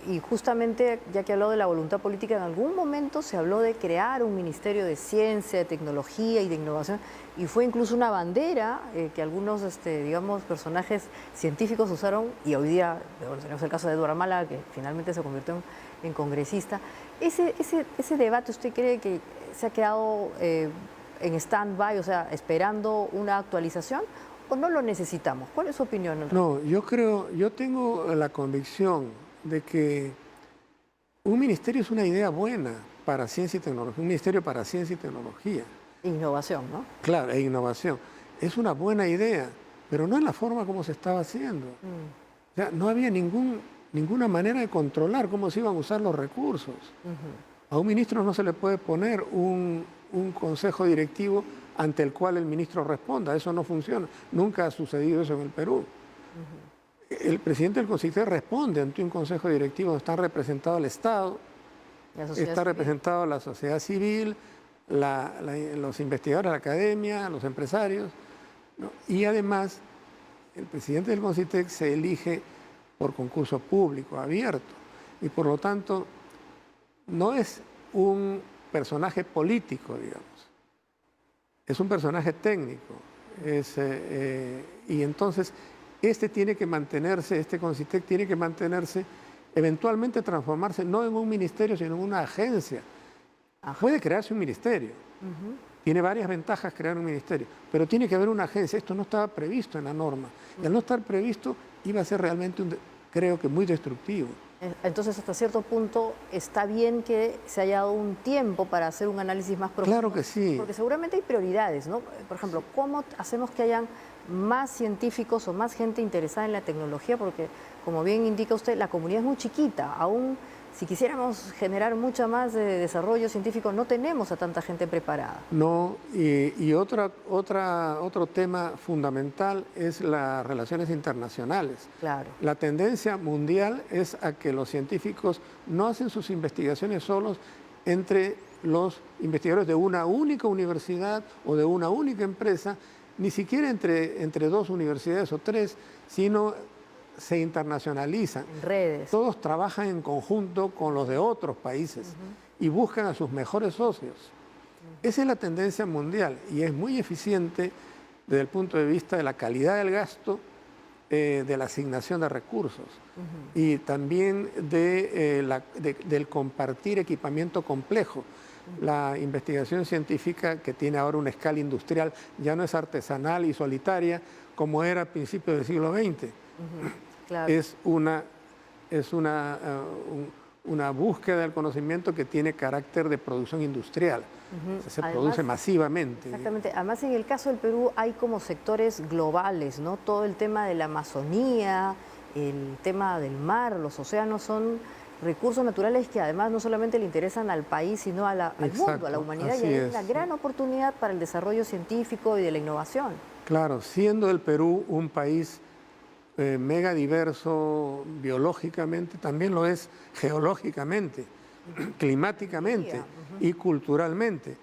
y justamente, ya que habló de la voluntad política, en algún momento se habló de crear un Ministerio de Ciencia, de Tecnología y de Innovación, y fue incluso una bandera que algunos, digamos, personajes científicos usaron, y hoy día, bueno, tenemos el caso de Eduardo Málaga, que finalmente se convirtió en congresista. ¿Ese debate usted cree que se ha quedado en stand-by, o sea, esperando una actualización, o no lo necesitamos? ¿Cuál es su opinión? No, yo tengo la convicción de que un ministerio es una idea buena para ciencia y tecnología, un ministerio para ciencia y tecnología. Innovación, ¿no? Claro, e innovación. Es una buena idea, pero no en la forma como se estaba haciendo. O sea, no había ninguna manera de controlar cómo se iban a usar los recursos. A un ministro no se le puede poner un consejo directivo ante el cual el ministro responda. Eso no funciona. Nunca ha sucedido eso en el Perú. El presidente del CONCITEC responde ante un consejo directivo donde está representado el Estado, está representado la sociedad civil, los investigadores de la academia, los empresarios, ¿no? Y además, el presidente del CONCITEC se elige por concurso público, abierto, y por lo tanto no es un personaje político, digamos, es un personaje técnico. Y entonces tiene que mantenerse, este CONCITEC tiene que mantenerse, eventualmente transformarse no en un ministerio, sino en una agencia. Puede crearse un ministerio. Tiene varias ventajas crear un ministerio, pero tiene que haber una agencia. Esto no estaba previsto en la norma. Y al no estar previsto, iba a ser realmente, creo que muy destructivo. Entonces, hasta cierto punto, está bien que se haya dado un tiempo para hacer un análisis más profundo. Claro que sí. Porque seguramente hay prioridades, ¿no? Por ejemplo, ¿cómo hacemos que hayan más científicos o más gente interesada en la tecnología? Porque, como bien indica usted, la comunidad es muy chiquita. Aún si quisiéramos generar mucha más desarrollo científico, no tenemos a tanta gente preparada. No, y otro tema fundamental es las relaciones internacionales. Claro. La tendencia mundial es a que los científicos no hacen sus investigaciones solos entre los investigadores de una única universidad o de una única empresa, ni siquiera entre dos universidades o tres, sino se internacionalizan. En redes. Todos trabajan en conjunto con los de otros países y buscan a sus mejores socios. Esa es la tendencia mundial y es muy eficiente desde el punto de vista de la calidad del gasto, de la asignación de recursos y también del compartir equipamiento complejo. La investigación científica, que tiene ahora una escala industrial, ya no es artesanal y solitaria como era a principios del siglo XX. Claro. Es una búsqueda del conocimiento que tiene carácter de producción industrial. O sea, se produce masivamente. Exactamente. Además, en el caso del Perú hay como sectores globales, ¿no? Todo el tema de la Amazonía, el tema del mar, los océanos son recursos naturales que además no solamente le interesan al país, sino al mundo, a la humanidad. Y hay una gran oportunidad para el desarrollo científico y de la innovación. Claro, siendo el Perú un país mega diverso biológicamente, también lo es geológicamente, climáticamente y culturalmente.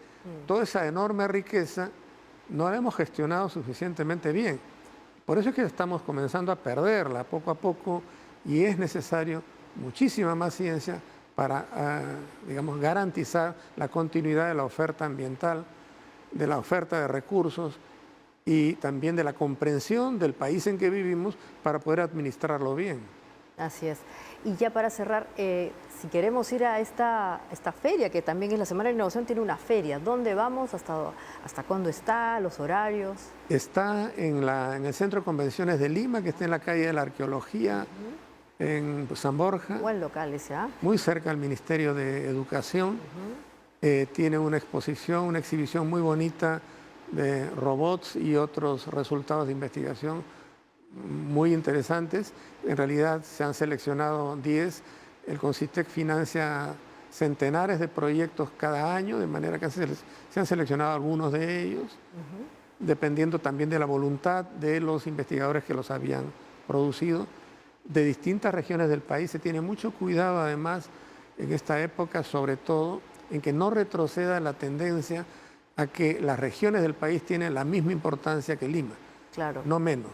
Toda esa enorme riqueza no la hemos gestionado suficientemente bien. Por eso es que estamos comenzando a perderla poco a poco y es necesario muchísima más ciencia para, digamos, garantizar la continuidad de la oferta ambiental, de la oferta de recursos y también de la comprensión del país en que vivimos para poder administrarlo bien. Así es. Y ya para cerrar, si queremos ir a esta feria, que también es la Semana de la Innovación, tiene una feria. ¿Dónde vamos? ¿Hasta cuándo está? ¿Los horarios? Está en el Centro de Convenciones de Lima, que está en la calle de la Arqueología, en San Borja. Buen local ese, ¿ah? Muy cerca al Ministerio de Educación. Tiene una exhibición muy bonita de robots y otros resultados de investigación muy interesantes. En realidad se han seleccionado 10. El CONCITEC financia centenares de proyectos cada año, de manera que se han seleccionado algunos de ellos, dependiendo también de la voluntad de los investigadores que los habían producido. De distintas regiones del país se tiene mucho cuidado además en esta época, sobre todo en que no retroceda la tendencia a que las regiones del país tienen la misma importancia que Lima, claro, no menos.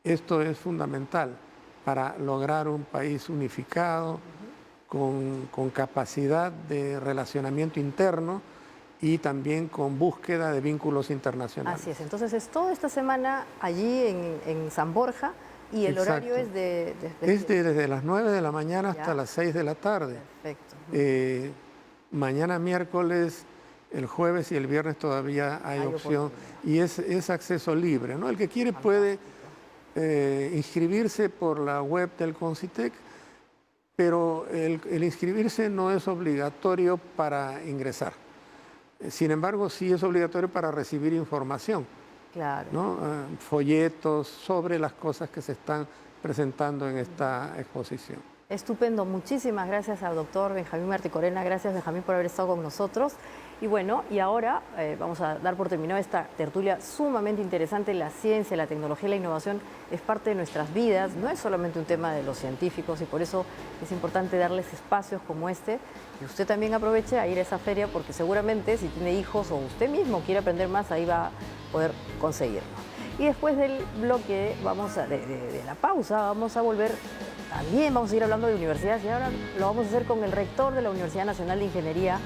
Esto es fundamental para lograr un país unificado, con capacidad de relacionamiento interno y también con búsqueda de vínculos internacionales. Así es, entonces es toda esta semana allí en San Borja y el horario es desde las 9 de la mañana hasta las 6 de la tarde. Perfecto. Mañana miércoles, el jueves y el viernes todavía hay opción y es acceso libre, ¿no? El que quiere puede inscribirse por la web del CONCITEC, pero el inscribirse no es obligatorio para ingresar. Sin embargo, sí es obligatorio para recibir información, claro, ¿no? Folletos sobre las cosas que se están presentando en esta exposición. Estupendo, muchísimas gracias al doctor Benjamín Marticorena, gracias Benjamín por haber estado con nosotros. Y bueno, y ahora vamos a dar por terminado esta tertulia sumamente interesante. La ciencia, la tecnología y la innovación es parte de nuestras vidas, no es solamente un tema de los científicos y por eso es importante darles espacios como este. Y usted también aproveche a ir a esa feria porque seguramente si tiene hijos o usted mismo quiere aprender más, ahí va a poder conseguirlo. Y después del bloque, de la pausa, vamos a volver, también vamos a seguir hablando de universidades y ahora lo vamos a hacer con el rector de la Universidad Nacional de Ingeniería,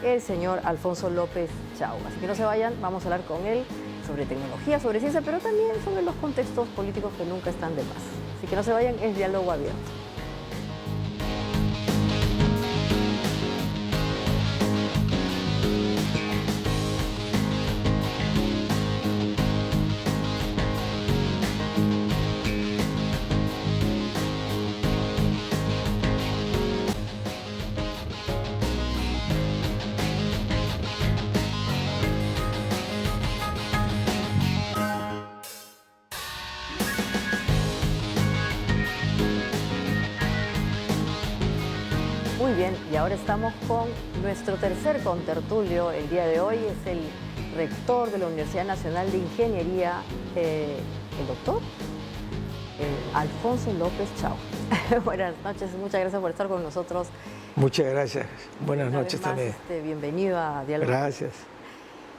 el señor Alfonso López Chau. Así que no se vayan, vamos a hablar con él sobre tecnología, sobre ciencia, pero también sobre los contextos políticos que nunca están de más. Así que no se vayan, es diálogo abierto. Muy bien, y ahora estamos con nuestro tercer contertulio el día de hoy. Es el rector de la Universidad Nacional de Ingeniería, el doctor Alfonso López Chau. Buenas noches, muchas gracias por estar con nosotros. Muchas gracias, buenas noches también. Bienvenido a Diálogo. Gracias.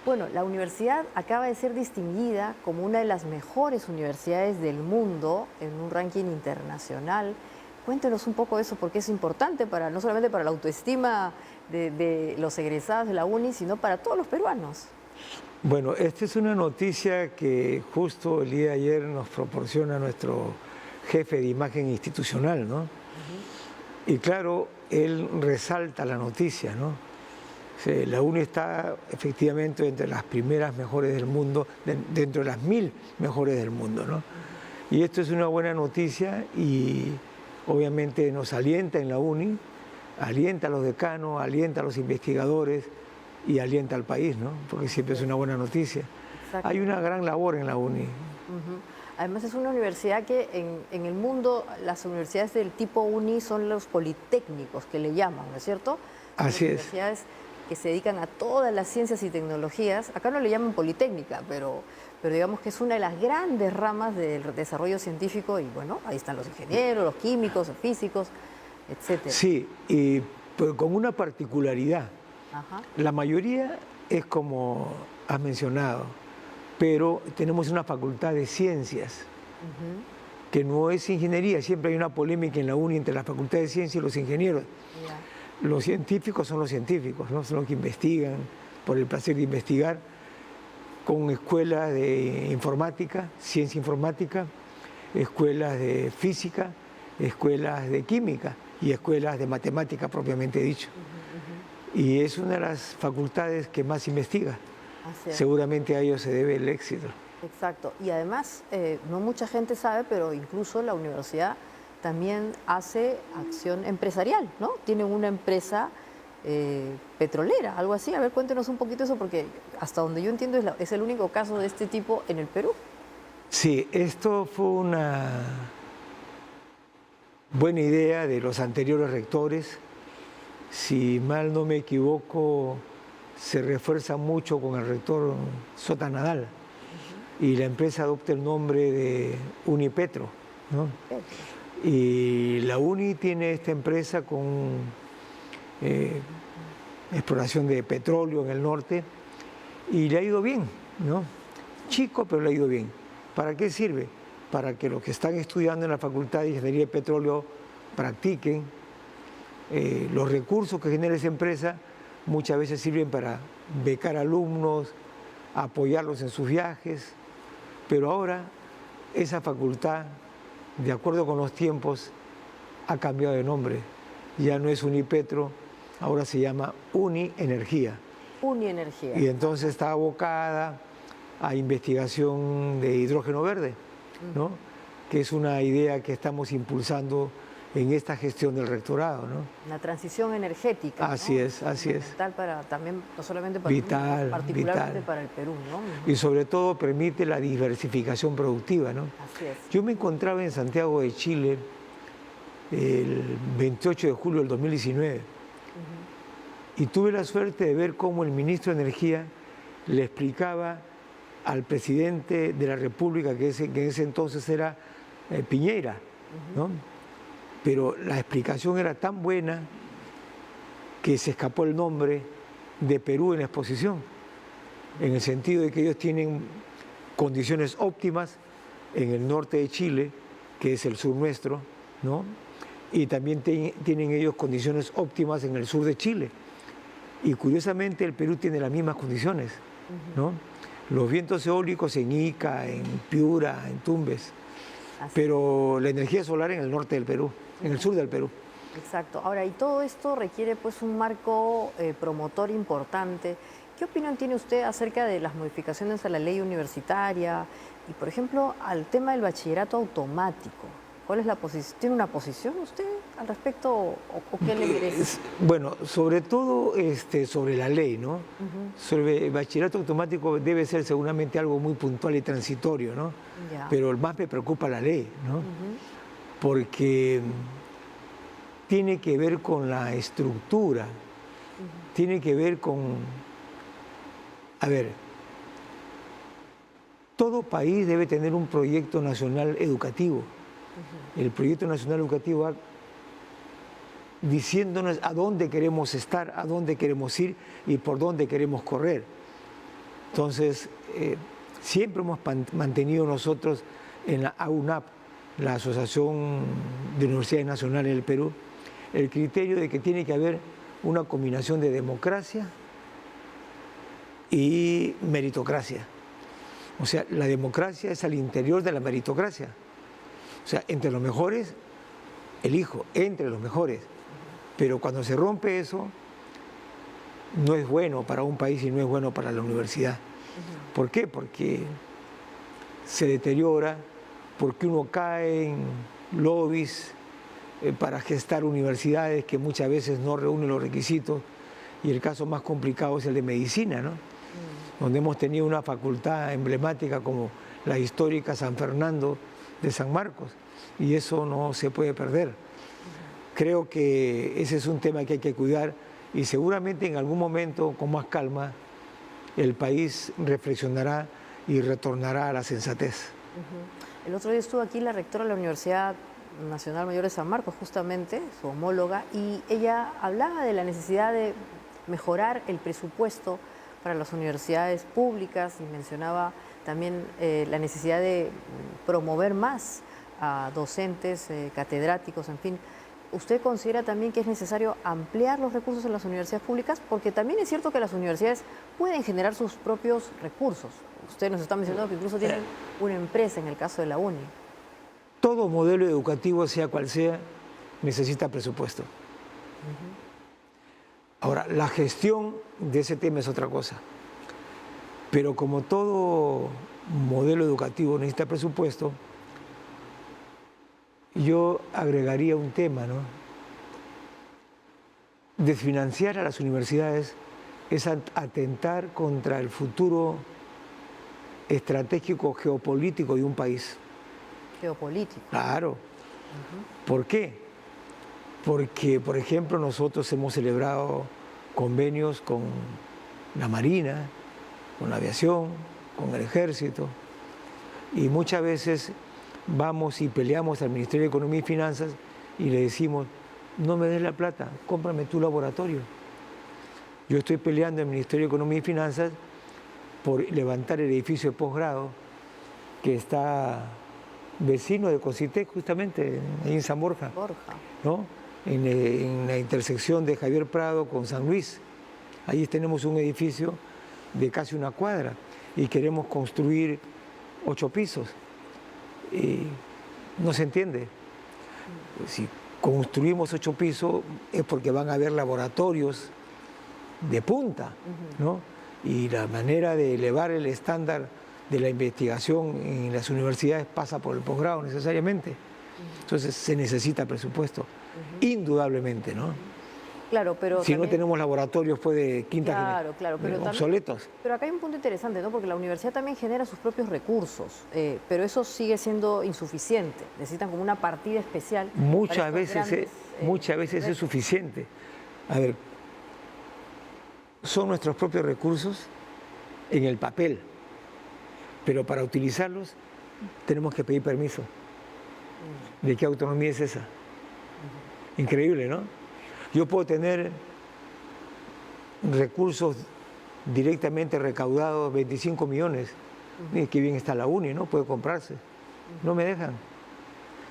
Bueno, la universidad acaba de ser distinguida como una de las mejores universidades del mundo en un ranking internacional. Cuéntenos un poco de eso, porque es importante para no solamente para la autoestima de los egresados de la UNI, sino para todos los peruanos. Bueno, esta es una noticia que justo el día de ayer nos proporciona nuestro jefe de imagen institucional, ¿no? Y claro, él resalta la noticia, ¿no? La UNI está efectivamente entre las primeras mejores del mundo, dentro de las 1000 mejores del mundo, ¿no? Y esto es una buena noticia y obviamente nos alienta en la UNI, alienta a los decanos, alienta a los investigadores y alienta al país, ¿no? Porque siempre es una buena noticia. Exacto. Hay una gran labor en la UNI. Además es una universidad que en el mundo, las universidades del tipo UNI son los politécnicos que le llaman, ¿no es cierto? Así es. Universidades que se dedican a todas las ciencias y tecnologías. Acá no le llaman politécnica, pero digamos que es una de las grandes ramas del desarrollo científico y bueno, ahí están los ingenieros, los químicos, los físicos, etcétera. Sí, pero con una particularidad. Ajá. La mayoría es como has mencionado, pero tenemos una facultad de ciencias que no es ingeniería. Siempre hay una polémica en la UNI entre la facultad de ciencias y los ingenieros. Yeah. Los científicos son los científicos, ¿no? Son los que investigan por el placer de investigar, con escuelas de informática, ciencia informática, escuelas de física, escuelas de química y escuelas de matemática propiamente dicho. Y es una de las facultades que más investiga. Así es. Seguramente a ello se debe el éxito. Exacto. Y además, no mucha gente sabe, pero incluso la universidad también hace acción empresarial, ¿no? Tienen una empresa petrolera, algo así. A ver, cuéntenos un poquito eso, porque hasta donde yo entiendo es el único caso de este tipo en el Perú. Sí, esto fue una buena idea de los anteriores rectores. Si mal no me equivoco, se refuerza mucho con el rector Sota Nadal y la empresa adopta el nombre de Unipetro, ¿no? Y la UNI tiene esta empresa con exploración de petróleo en el norte y le ha ido bien, ¿no? Chico, pero le ha ido bien. ¿Para qué sirve? Para que los que están estudiando en la Facultad de Ingeniería de Petróleo practiquen. Los recursos que genera esa empresa muchas veces sirven para becar alumnos, apoyarlos en sus viajes, pero ahora esa facultad, de acuerdo con los tiempos, ha cambiado de nombre. Ya no es Unipetro, ahora se llama Unienergía. Unienergía. Y entonces está abocada a investigación de hidrógeno verde, ¿no? Que es una idea que estamos impulsando en esta gestión del rectorado, ¿no? La transición energética. Así ¿no? es, así es. Fundamental para también, no solamente para Vital, el Perú, particularmente vital. para el Perú, ¿no? Y sobre todo permite la diversificación productiva, ¿no? Así es. Yo me encontraba en Santiago de Chile el 28 de julio del 2019. Y tuve la suerte de ver cómo el ministro de Energía le explicaba al presidente de la República, que en ese entonces era Piñera, ¿no? Pero la explicación era tan buena que se escapó el nombre de Perú en la exposición, en el sentido de que ellos tienen condiciones óptimas en el norte de Chile, que es el sur nuestro, ¿no? Y también tienen ellos condiciones óptimas en el sur de Chile. Y curiosamente el Perú tiene las mismas condiciones, ¿no? Los vientos eólicos en Ica, en Piura, en Tumbes, pero la energía solar en el norte del Perú, en el sur del Perú. Exacto. Ahora, y todo esto requiere pues un marco promotor importante. ¿Qué opinión tiene usted acerca de las modificaciones a la ley universitaria y, por ejemplo, al tema del bachillerato automático? ¿Cuál es la posición? ¿Tiene una posición usted al respecto o qué le merece? Bueno, sobre todo sobre la ley, ¿no? Sobre el bachillerato automático debe ser seguramente algo muy puntual y transitorio, ¿no? Ya. Pero más me preocupa la ley, ¿no? Porque tiene que ver con la estructura, tiene que ver con... A ver, todo país debe tener un proyecto nacional educativo. El proyecto nacional educativo va diciéndonos a dónde queremos estar, a dónde queremos ir y por dónde queremos correr. Entonces, siempre hemos mantenido nosotros en la AUNAP, la Asociación de Universidades Nacionales del Perú, el criterio de que tiene que haber una combinación de democracia y meritocracia. O sea, la democracia es al interior de la meritocracia. O sea, entre los mejores, elijo, entre los mejores. Pero cuando se rompe eso, no es bueno para un país y no es bueno para la universidad. ¿Por qué? Porque se deteriora, porque uno cae en lobbies para gestar universidades que muchas veces no reúnen los requisitos. Y el caso más complicado es el de medicina, ¿no? Donde hemos tenido una facultad emblemática como la histórica San Fernando de San Marcos, y eso no se puede perder. Creo que ese es un tema que hay que cuidar y seguramente en algún momento, con más calma, el país reflexionará y retornará a la sensatez. El otro día estuvo aquí la rectora de la Universidad Nacional Mayor de San Marcos, justamente, su homóloga, y ella hablaba de la necesidad de mejorar el presupuesto para las universidades públicas y mencionaba también la necesidad de promover más a docentes, catedráticos, en fin. ¿Usted considera también que es necesario ampliar los recursos en las universidades públicas? Porque también es cierto que las universidades pueden generar sus propios recursos. Usted nos está mencionando que incluso tienen una empresa en el caso de la UNI. Todo modelo educativo, sea cual sea, necesita presupuesto. Ahora, la gestión de ese tema es otra cosa. Pero como todo modelo educativo necesita presupuesto, yo agregaría un tema, ¿no? Desfinanciar a las universidades es atentar contra el futuro estratégico geopolítico de un país. Geopolítico. Claro. ¿Por qué? Porque, por ejemplo, nosotros hemos celebrado convenios con la Marina, con la aviación, con el Ejército, y muchas veces vamos y peleamos al Ministerio de Economía y Finanzas y le decimos, no me des la plata, cómprame tu laboratorio. Yo estoy peleando en el Ministerio de Economía y Finanzas por levantar el edificio de posgrado que está vecino de Cositec, justamente, ahí en San Borja, ¿no? En la intersección de Javier Prado con San Luis. Ahí tenemos un edificio de casi una cuadra y queremos construir 8 pisos. Y no se entiende. Si construimos 8 pisos es porque van a haber laboratorios de punta, ¿no? Y la manera de elevar el estándar de la investigación en las universidades pasa por el posgrado necesariamente. Entonces se necesita presupuesto, indudablemente, ¿no? Claro, pero si no también- tenemos laboratorios pues, de quinta Claro, claro, pero también- obsoletos. Pero acá hay un punto interesante, ¿no? Porque la universidad también genera sus propios recursos, pero eso sigue siendo insuficiente. Necesitan como una partida especial. Muchas para estos veces, grandes, muchas veces es retos. suficiente. A ver, son nuestros propios recursos en el papel, pero para utilizarlos tenemos que pedir permiso. ¿De qué autonomía es esa? Increíble, ¿no? Yo puedo tener recursos directamente recaudados, 25 millones. Y qué bien está la UNI, ¿no? Puede comprarse. No me dejan.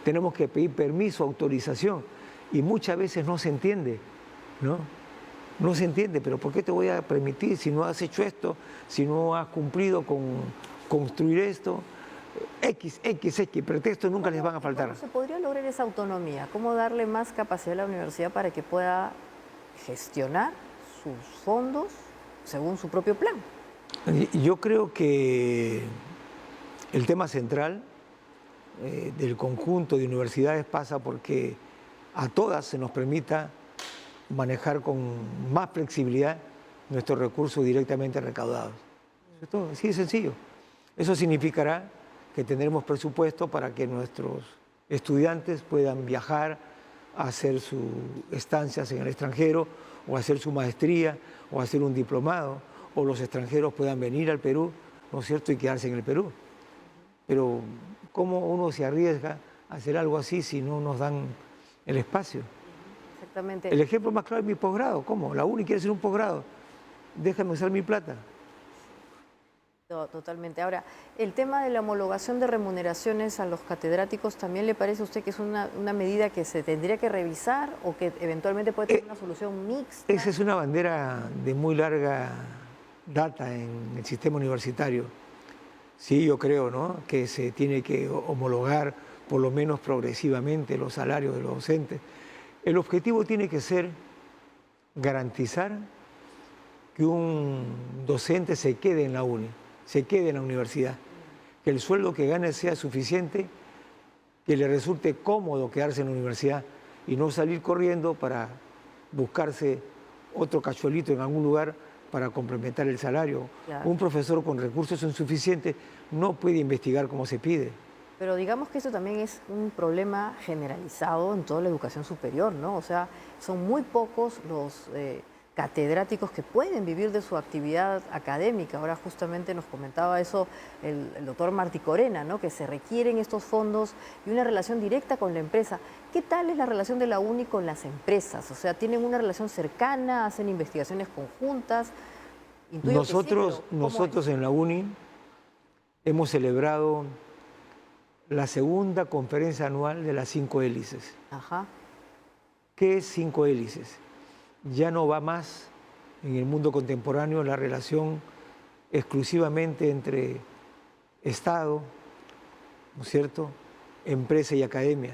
Tenemos que pedir permiso, autorización. Y muchas veces no se entiende, ¿no? No se entiende, pero ¿por qué te voy a permitir si no has hecho esto, si no has cumplido con construir esto? X, pretextos nunca les van a faltar. ¿Cómo se podría lograr esa autonomía? ¿Cómo darle más capacidad a la universidad para que pueda gestionar sus fondos según su propio plan? Yo creo que el tema central del conjunto de universidades pasa porque a todas se nos permita manejar con más flexibilidad nuestros recursos directamente recaudados. Eso es todo, así de sencillo. Eso significará que tendremos presupuesto para que nuestros estudiantes puedan viajar a hacer sus estancias en el extranjero o hacer su maestría o hacer un diplomado, o los extranjeros puedan venir al Perú, ¿no es cierto?, y quedarse en el Perú. Pero ¿cómo uno se arriesga a hacer algo así si no nos dan el espacio? Exactamente. El ejemplo más claro es mi posgrado. ¿Cómo? La UNI quiere hacer un posgrado. Déjame usar mi plata. Totalmente. Ahora, el tema de la homologación de remuneraciones a los catedráticos, ¿también le parece a usted que es una medida que se tendría que revisar o que eventualmente puede tener una solución mixta? Esa es una bandera de muy larga data en el sistema universitario. Sí, yo creo, ¿no?, que se tiene que homologar por lo menos progresivamente los salarios de los docentes. El objetivo tiene que ser garantizar que un docente se quede en la UNI, se quede en la universidad, que el sueldo que gane sea suficiente, que le resulte cómodo quedarse en la universidad y no salir corriendo para buscarse otro cachuelito en algún lugar para complementar el salario. Claro. Un profesor con recursos insuficientes no puede investigar como se pide. Pero digamos que eso también es un problema generalizado en toda la educación superior, ¿no? O sea, son muy pocos los catedráticos que pueden vivir de su actividad académica. Ahora justamente nos comentaba eso el doctor Martí Corena, ¿no?, que se requieren estos fondos y una relación directa con la empresa. ¿Qué tal es la relación de la UNI con las empresas? O sea, ¿tienen una relación cercana? ¿Hacen investigaciones conjuntas? Intuyo que sí, pero ¿cómo nosotros es? en la UNI hemos celebrado la segunda conferencia anual de las 5 hélices. Ajá. ¿Qué es 5 hélices? Ya no va más en el mundo contemporáneo la relación exclusivamente entre Estado, ¿no es cierto?, empresa y academia.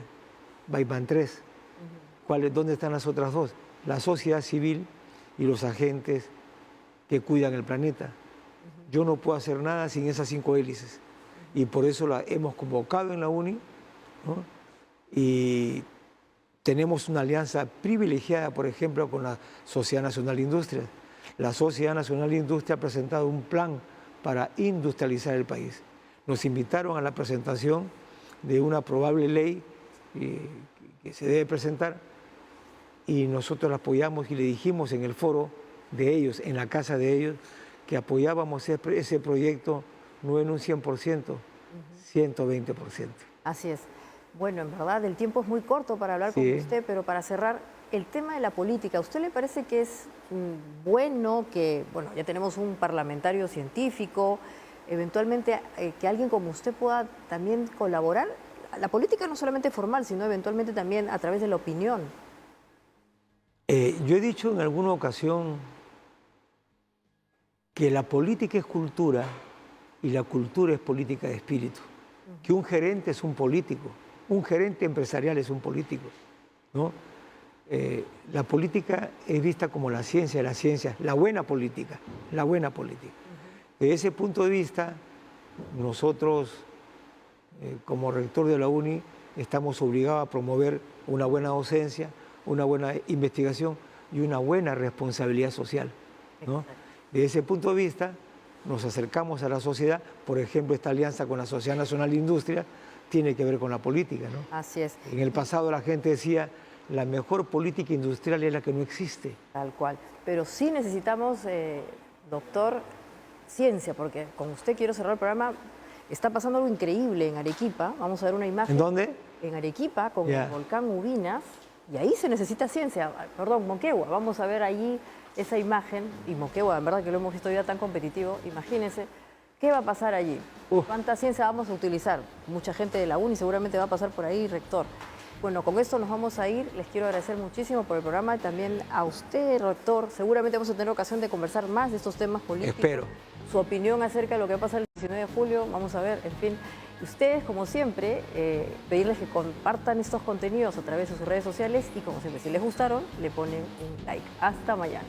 Van 3. ¿Dónde están las otras 2? La sociedad civil y los agentes que cuidan el planeta. Yo no puedo hacer nada sin esas 5 hélices. Y por eso la hemos convocado en la UNI, ¿no? Y tenemos una alianza privilegiada, por ejemplo, con la Sociedad Nacional de Industrias. La Sociedad Nacional de Industria ha presentado un plan para industrializar el país. Nos invitaron a la presentación de una probable ley que se debe presentar y nosotros la apoyamos y le dijimos en el foro de ellos, en la casa de ellos, que apoyábamos ese proyecto no en un 100%, 120%. Así es. Bueno, en verdad el tiempo es muy corto para hablar con usted, pero para cerrar, el tema de la política, ¿a usted le parece que es bueno que, bueno, ya tenemos un parlamentario científico, eventualmente que alguien como usted pueda también colaborar? La política no solamente formal, sino eventualmente también a través de la opinión. Yo he dicho en alguna ocasión que la política es cultura y la cultura es política de espíritu. Que un gerente es un político, un gerente empresarial es un político, ¿no? La política es vista como la ciencia de las ciencias, la buena política, la buena política. Desde ese punto de vista, nosotros, como rector de la UNI, estamos obligados a promover una buena docencia, una buena investigación, y una buena responsabilidad social, ¿no? Desde ese punto de vista, nos acercamos a la sociedad. Por ejemplo, esta alianza con la Sociedad Nacional de Industria tiene que ver con la política, ¿no? Así es. En el pasado la gente decía, la mejor política industrial es la que no existe. Tal cual. Pero sí necesitamos, doctor, ciencia, porque con usted quiero cerrar el programa. Está pasando algo increíble en Arequipa. Vamos a ver una imagen. ¿En dónde? En Arequipa, con Ya. el volcán Ubinas. Y ahí se necesita ciencia. Perdón, Moquegua. Vamos a ver allí esa imagen. Y Moquegua, en verdad que lo hemos visto ya tan competitivo. Imagínense, ¿qué va a pasar allí? ¿Cuánta ciencia vamos a utilizar? Mucha gente de la UNI seguramente va a pasar por ahí, rector. Bueno, con esto nos vamos a ir. Les quiero agradecer muchísimo por el programa y también a usted, rector. Seguramente vamos a tener ocasión de conversar más de estos temas políticos. Espero. Su opinión acerca de lo que va a pasar el 19 de julio. Vamos a ver, en fin. Ustedes, como siempre, pedirles que compartan estos contenidos a través de sus redes sociales y, como siempre, si les gustaron, le ponen un like. Hasta mañana.